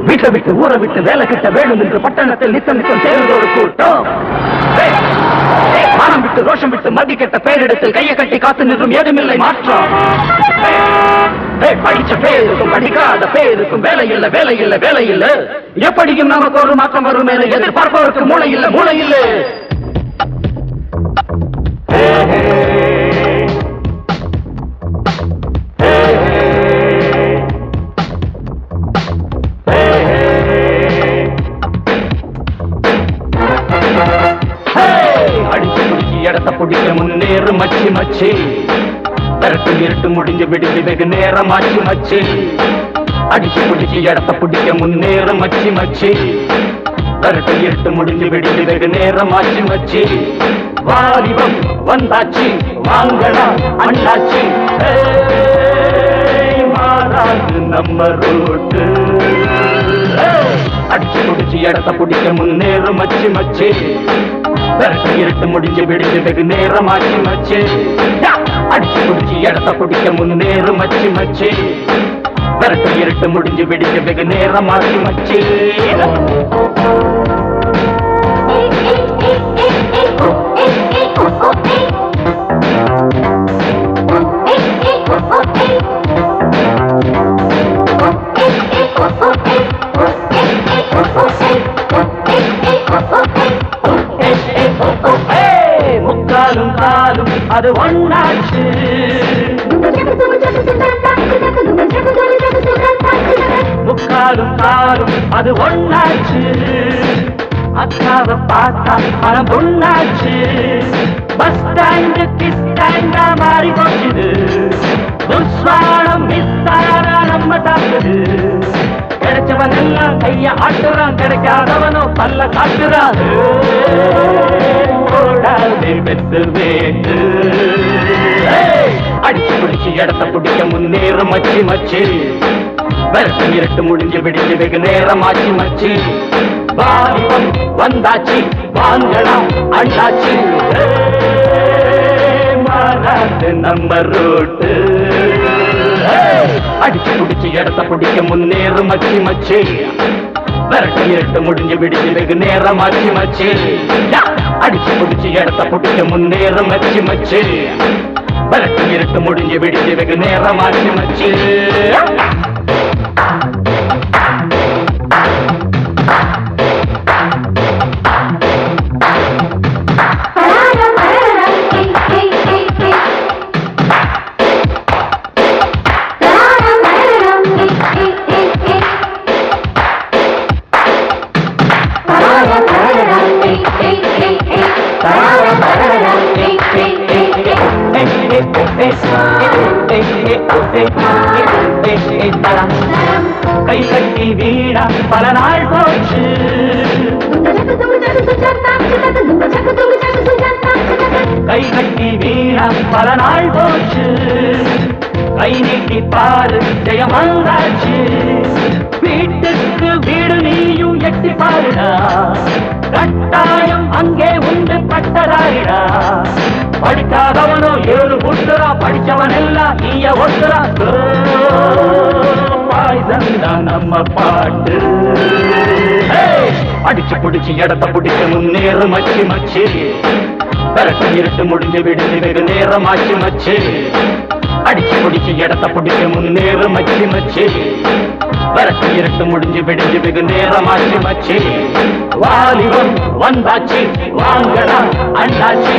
வீட்டை விட்டு ஊரை விட்டு வேலை கிட்ட வேணும் என்று பட்டணத்தில் நித்தம் நித்தம் சேர்ந்த ஒரு கூட்டம். மானம் விட்டு ரோஷம் விட்டு மதி கெட்ட பேரிடத்தில் கையை கட்டி காத்து நின்றும் ஏதுமில்லை மாற்றம். படிச்ச பேருக்கும் படிக்காத பேருக்கும் வேலை இல்ல வேலை இல்ல வேலை இல்ல. எப்படியும் நமக்கு ஒரு மாற்றம் வரும் என எதிர்பார்ப்பவருக்கு மூளை இல்ல மூளை இல்ல. அடிச்சு பிடிச்சி இடத்த பிடிக்க முன்னேறு மச்சி மச்சி. கரெக்டு இருட்டு முடிஞ்சு விடுது வெகு நேரம் ஆச்சு மச்சி. அடிச்சு பிடிச்சி இடத்த பிடிக்க முன்னேறு மச்சி மச்சி. கரெக்டு இருட்டு முடிஞ்சு விடுது வெகு நேரம் ஆச்சு மச்சி. வாலிபம் வந்தாச்சு வாங்கடா அண்ணாச்சி. மாறாது நம்ம ரோட்டு. அடிச்சு பிடிச்சி இடத்த பிடிக்க முன்னேறு மச்சி மச்சி. கரெக்டு இருட்டு முடிஞ்சு விடுது வெகு நேரம் ஆச்சு மச்சி. அடிச்சு பிடிச்சி இடத்த பிடிக்க முன்னேறு மச்சி மச்சி. கரெக்டு இருட்டு முடிஞ்சு விடுது வெகு நேரம் ஆச்சு மச்சி. முக்காலும் காலும் அது ஒண்ணாச்சு. முக்காலும் காலும் அது ஒண்ணாச்சு. அக்காவை பார்த்தா மனம் பொண்ணாச்சு. பஸ் ஸ்டாண்டு கிஸ் ஸ்டாண்டா மாறி போச்சுது. துஸ்வானம் மிஸ்ஸாரா நம்ம தாக்குது. கிடைச்சவன் எல்லாம் கைய ஆட்டுறான், கிடைக்காதவனோ பல்ல காட்டுறான். வெத்து வேண்டு அடிச்சு பிடிச்சி இடத்த பிடிக்க முன்னேறு மச்சி மச்சி. விரட்டு இருட்டு முடிஞ்சு விடிஞ்சு வெகு நேரம் ஆச்சு மச்சி. வாலிபம் வந்தாச்சு வாங்கடா அண்ணாச்சி. மாறாது நம்ம ரோட்டு. அடிச்சு பிடிச்சி இடத்த பிடிக்க முன்னேறு மச்சி மச்சி. விரட்டு இருட்டு முடிஞ்சு விடிஞ்சு வெகு நேரம் ஆச்சு மச்சி. அடிச்சு பிடிச்சி இடத்த பிடிக்க முன்னேறு மச்சி மச்சி. விரட்டு இருட்டு முடிஞ்சு விடிஞ்சு வெகு நேரம் ஆச்சு மச்சி. கை கட்டி வீணா பல நாள் போச்சு. கை கட்டி வீணா பல நாள் போச்சு. கை நீட்டி பாரு ஜெயம் வந்தாச்சு. வீட்டுக்கு வீடு நீயும் எட்டி பாருடா. கட்டாயம் அங்கே உண்டு பட்டதாரிடா. படிக்காதவனோ ஏழு புட்டுறா. படிச்சவன் எல்லாம் நீய ஒட்டுறா. நம்ம பாட்டு. அடிச்சு பிடிச்சி இடத்த பிடிக்க முன்னேறு மச்சி மச்சி. விரட்டு இருட்டு முடிஞ்சு விடுது வெகு நேரம் ஆச்சு மச்சி. அடிச்சு பிடிச்சி இடத்த பிடிக்க முன்னேறு மச்சி மச்சி. விரட்டு இருட்டு முடிஞ்சு விடுஞ்சு வெகு நேரம் ஆச்சு மச்சி. வாலிபம் வந்தாச்சு வாங்கடா அண்ணாச்சி.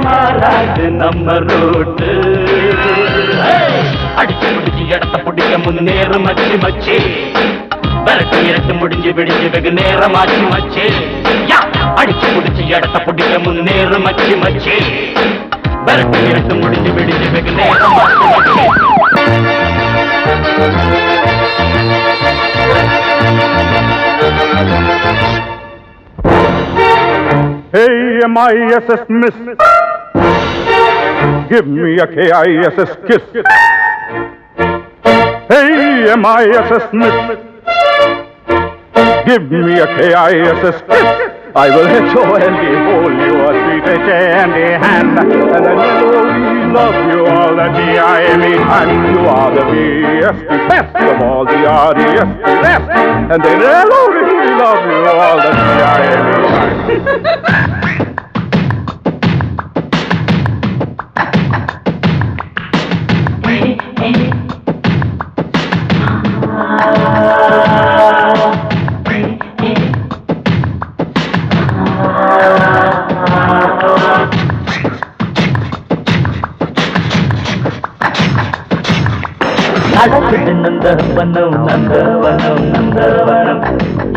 மாறாது நம்ம ரோட்டு. அடிச்சு பிடிச்சி இடத்த பிடிக்க முன்னேறு மச்சி மச்சி. விரட்டு இருட்டு முடிஞ்சு விடிஞ்சு வெகு நேரம் ஆச்சு மச்சி. அடிச்சு பிடிச்சி இடத்த பிடிக்க முன்னேறு மச்சி மச்சி. விரட்டு இருட்டு முடிஞ்சு விடிஞ்சு வெகு நேரம் ஆச்சு மச்சி. Hey, M-I-S-S miss. Give me a K-I-S-S kiss. Hey, M-I-S-S miss. Give me a K-I-S-S kiss. I will hit your handy, hold your sweet candy hand, and then melody love you all the D-I-M-E time. You are the best of all the R-D-S, best, and then melody love you all the D-I-M-E time. நடக்குது நந்தவனம் நந்தவனம் நந்தவனம்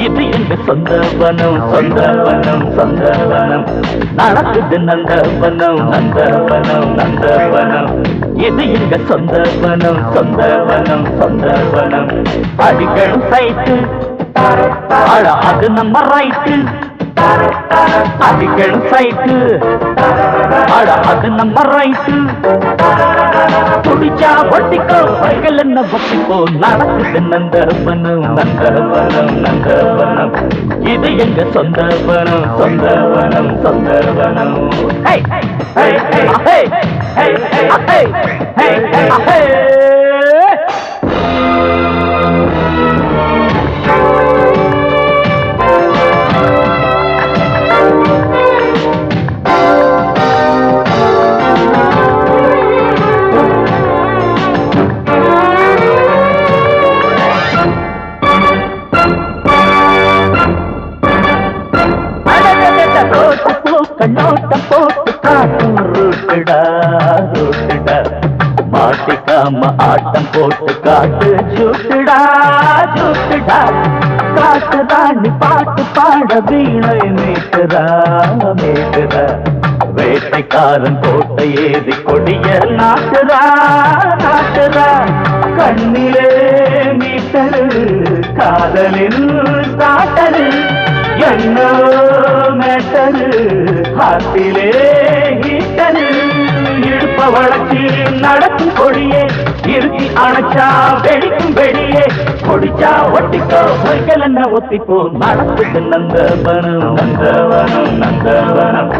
இது எங்க சொந்தவனம் சொந்தவனம் சொந்தவனம் நடக்குது நந்தவனம் நந்தவனம் நந்தவனம் இது எங்க சொந்தவனம் சொந்தவனம் சொந்தவனம் அடிக்கணும் சைட்டு அது நம்ம ரைட்டு அடிக்கணும் சைட்டு அது நம்ம ரைட்டு துடிச்சா ஒட்டிக்கோ பைகள் என்ன ஒட்டிக்கோ நடக்குது நந்தவனம் நந்தவனம் நந்தவனம் இது எங்க சொந்தவனம் சொந்தவனம் சொந்தவனம் கண்ணோட்டம் போட்டு காட்டும் ரூட்டுடா ரூட்டுடா மாட்டிக்காம ஆட்டம் போட்டு காட்டு சூட்டுடா சூட்டுடா காட்டு ராணி பாட்டு பாட வீணை மீட்டுறா மீட்டுறா வேட்டைக்காரன் கோட்டை ஏறி கொடிய நாட்டுறா நாட்டுறா கண்ணிலே மீட்டரு காதலில் சாட்டரு என்னோ மேட்டரு ஹாத்திலே ஹீட்டரு இடுப்ப வளர்ச்சி நடக்கும் கொடியே இருத்தி அணைச்சா வெடிக்கும் வெடியே கொடிச்சா ஒட்டிக்கோ பொய்கள் என்ன ஒத்திப்போ நடக்குது நந்தவனம் நந்தவனம் நந்தவனம்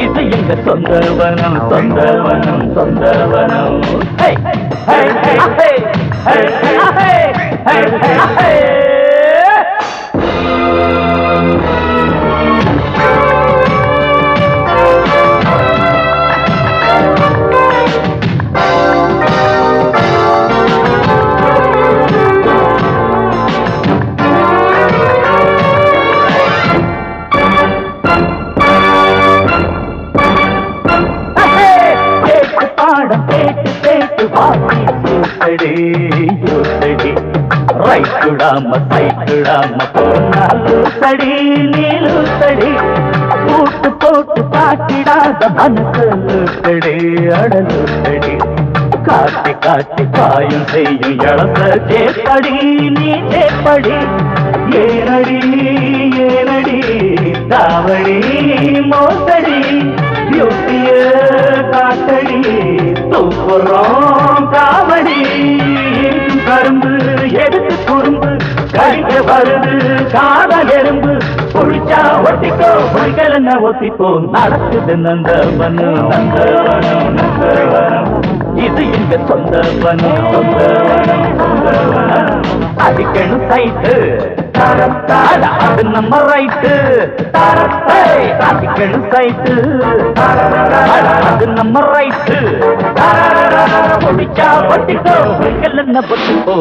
இது எங்க சொந்தவனம் சொந்தவனம் சொந்தவனம் ரைட்டுடாம சைட்டுடாம போனாலு சடி நீலு சடி கூட்டு போட்டு காட்டிடாத மனசு சடி அடலு சடி காட்டி காட்டி காயம் செய்யும் இழந்த சேப்படி நீ சேப்படி ஏனடி ஏனடி தாவடி மோசடி யுக்திய காட்டடி தூக்குறோம் காவடி கரும்பு எடுத்து குறும்பு கடிக்க வருது காதல் எறும்பு குளிச்சா ஒட்டிக்கோ பொய்கள் என்ன ஒத்திப்போ நடக்குது நந்தவனம் நந்தவனம் நந்தவனம் இது எங்க சொந்தவனம் சொந்தவனம் சொந்தவனம் அடிக்கணும் சைட்டு அது நம்ம ரைட்டு அடிக்கணும் சைட்டு அது நம்ம ரைட்டு குளிச்சா ஒட்டிக்கோ பொய்கள் என்ன ஒத்திப்போ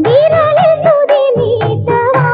வீரலே சுதி நீட்டவா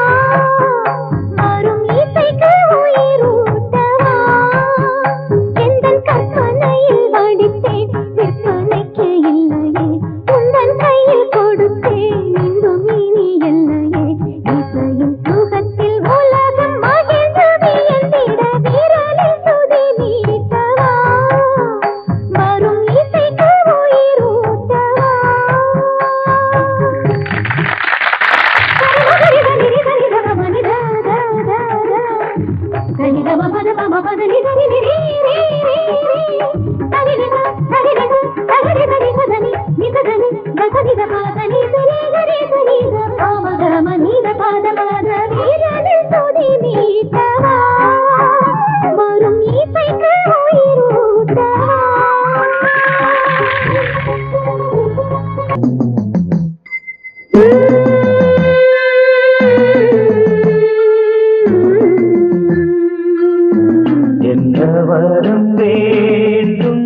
வரம் வேண்டும்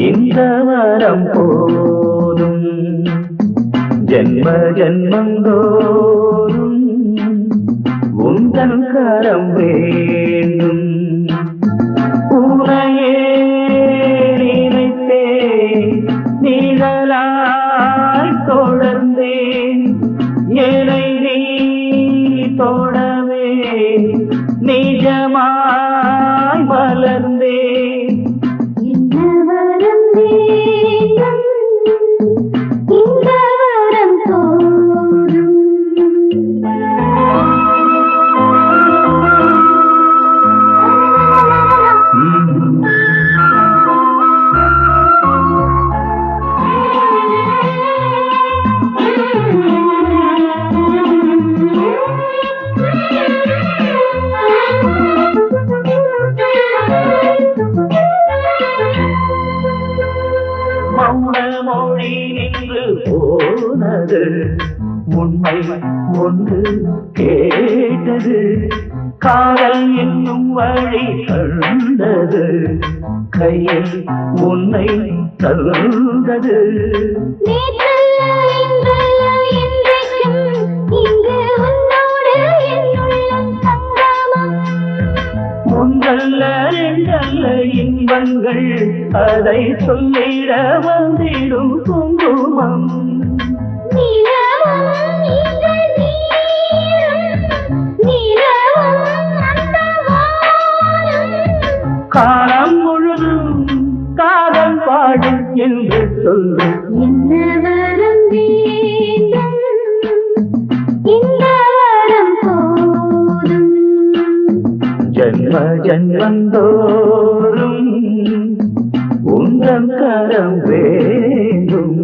இந்த வரம் போதும் ஜென்ம ஜென்மந்தோறும் உந்தன் கரம் வேண்டும் உனையே நினைத்தேன் நிழலாய் தொடர்ந்தேன் என்னை நீ தொடவே நிஜமாய் மலர்ந்தேன் இந்த வரம் வேண்டும் இந்த வரம் போதும் மௌன மொழி நின்று போனது உண்மை ஒன்று கேட்டது காதல் என்னும் வழி கண்டது கையில் உன்னை தந்தது ஒன்றல்ல ரெண்டல்ல இன்பங்கள் அதை சொல்லிட வந்திடும் குங்குமம் காலம் முழுதும் காதல் பாடு என்று சொல்லு என்ன வரம் வேண்டும் இந்த வரம் போதும் ஜன்ம ஜன்மந்தோறும் உந்தன் கரம் வேண்டும்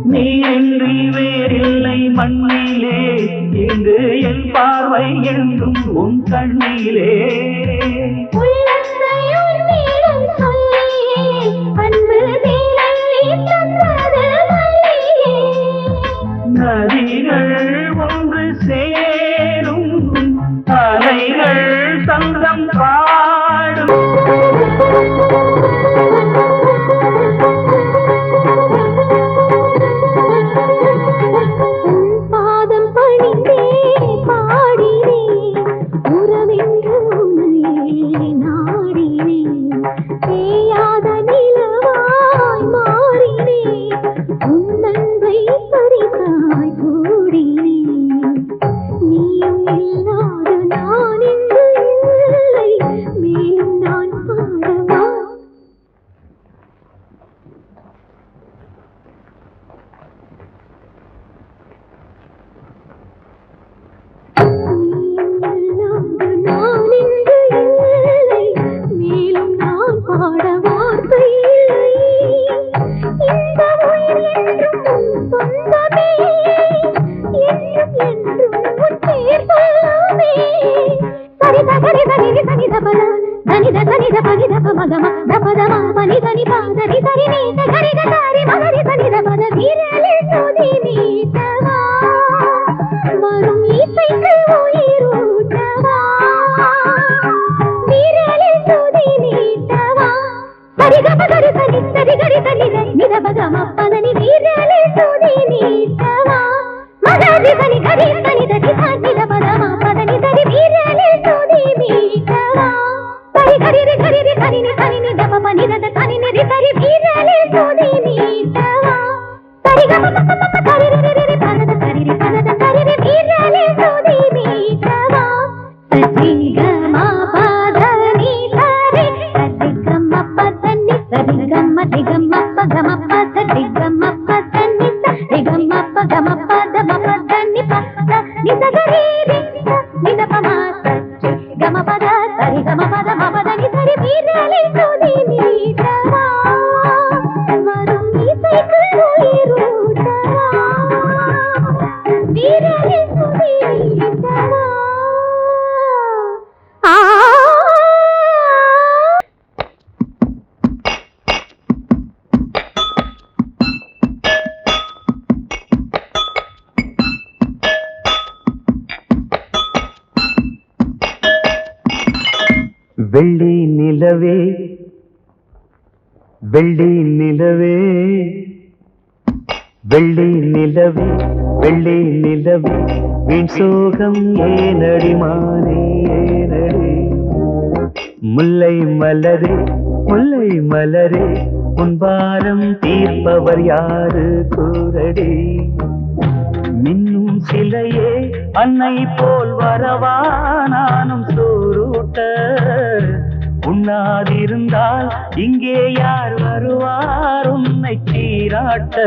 நீரின்றி வேறில்லை மண்ணிலே இங்கு என் பார்வை என்றும் உன் கண்ணிலே நதிகள் ஒன்று சேரும் அலைகள் சங்கம் பாடும் பாதம் பணிந்தே பாடினே உறவென்று உன்னை நாடினே தேயாத நிலவாய் மாறினே உன் அன்பை பறித்தாய் கூடினே நீயும் இல்லாத நான் இங்கு இல்லை மேலும் நான் பாடவா மேலும் நான் பாட வார்த்தை இந்த உயிர் என்றும் சொந்தமே என்றும் என்றும் உன் பேர் சொல்லவே சரித சரித நிதி சனித பல தனித சனித பனித பமகம தபதம பனிதனி பாதரி சரி நீத கரித சாரி மகரி சனித பத வீரலில் சுதி நீத்தவா வரும் இசைக்கு உயிரூட்டவா வெள்ளி நிலவே வெள்ளி நிலவே வெள்ளி நிலவே வெள்ளி நிலவே வீண் சோகம் ஏனடி மானே ஏனடி முல்லை மலரே முல்லை மலரே உன் பாரம் தீர்ப்பவர் யாரு கூரடி மின்னும் சிலையே அன்னை போல் வரவா நானும் சோறுட்ட உண்ணாதிருந்தால் இங்கே யார் வருவார் உன்னை சீராட்ட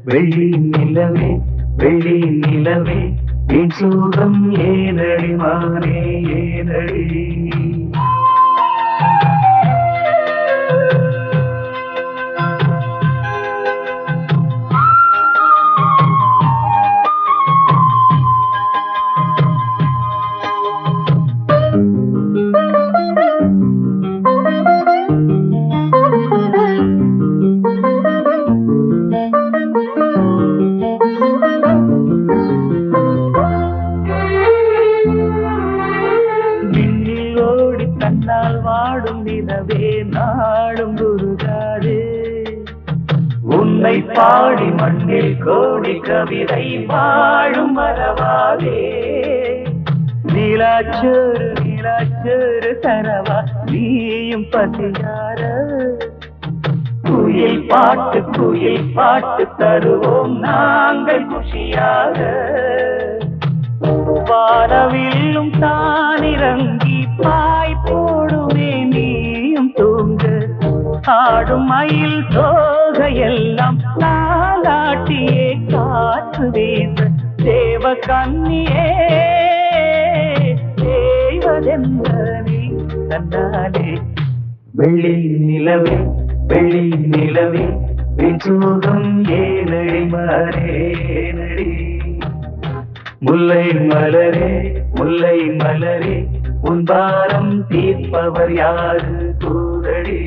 வெள்ளி நிலவே வெள்ளி நிலவே வீண் சோகம் ஏனடி மானே ஏனடி வாடும் நிலவே நாடும் குருகாது உன்னை பாடி மண்ணில் கோடி கவிதை வாழும் மரவாதே நீலாச்சோறு நீலாச்சோறு தரவா நீயும் பசியார குயில் பாட்டு தருவோம் நாங்கள் குஷியாக வானவில்லும் தானிறங்கி பாய் போடுமே நீயும் தூங்க ஆடும் மயில் தோகையெல்லாம் தாலாட்டியே காற்று வீச தேவ கண்ணியே தேவதென்ற நீ தன்னாலே வெள்ளி நிலவே வெள்ளி நிலவே விசுகம் ஏனடி மாறேனடி முல்லை மலரே உன் பாரம் தீர்ப்பவர் யாரு கூரடி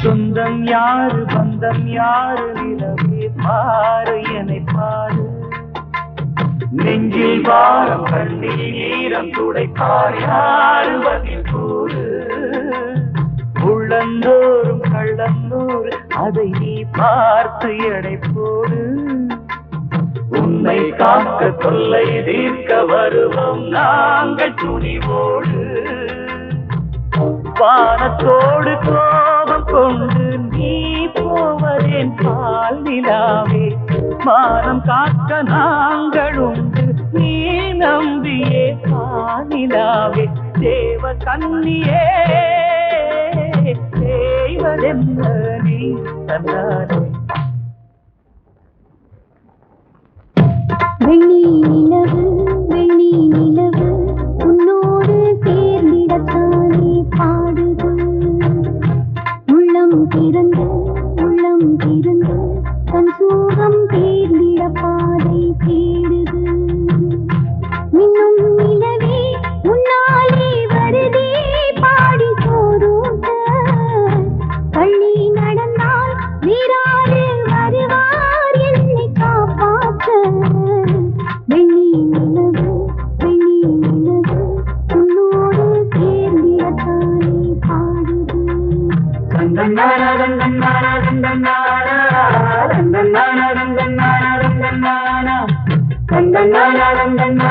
சொந்தம் யாரு பந்தம் யாரு நிலவே பாரு என்னை பாரு நெஞ்சில் வாரம் கண்ணில் ஈரம் துடைப்பார் யாரு பதில் கூறு உள்ளந்தோறும் கள்ளந்தோறு அதை நீ பார்த்து எடை போடு உன்னை காக்க தொல்லை தீர்க்க வருவோம் நாங்கள் துணிவோடு வானத்தோடு கோபம் கொண்டு நீ போவதேன் பால் நிலாவே மானம் காக்க நாங்கள் உண்டு நீ நம்பியே பாலிலாவே தேவ கண்ணியே தேவதென்ன நீ தன்னாலே வெள்ளி நிலவு உன்னோடு சேர்ந்திடத்தானே பாடுது உள்ளம் திறந்து தன் சூகம் தேர்ந்திட பாதை தேடுது மின்னும் நிலவே முன்னாலே வருதே பாடி சோறுட்ட பள்ளி நடந்தால் வீராறு வருவார் என்னை காப்பாற்ற வெள்ளி நிலவு தன்னாலானந்தன்னா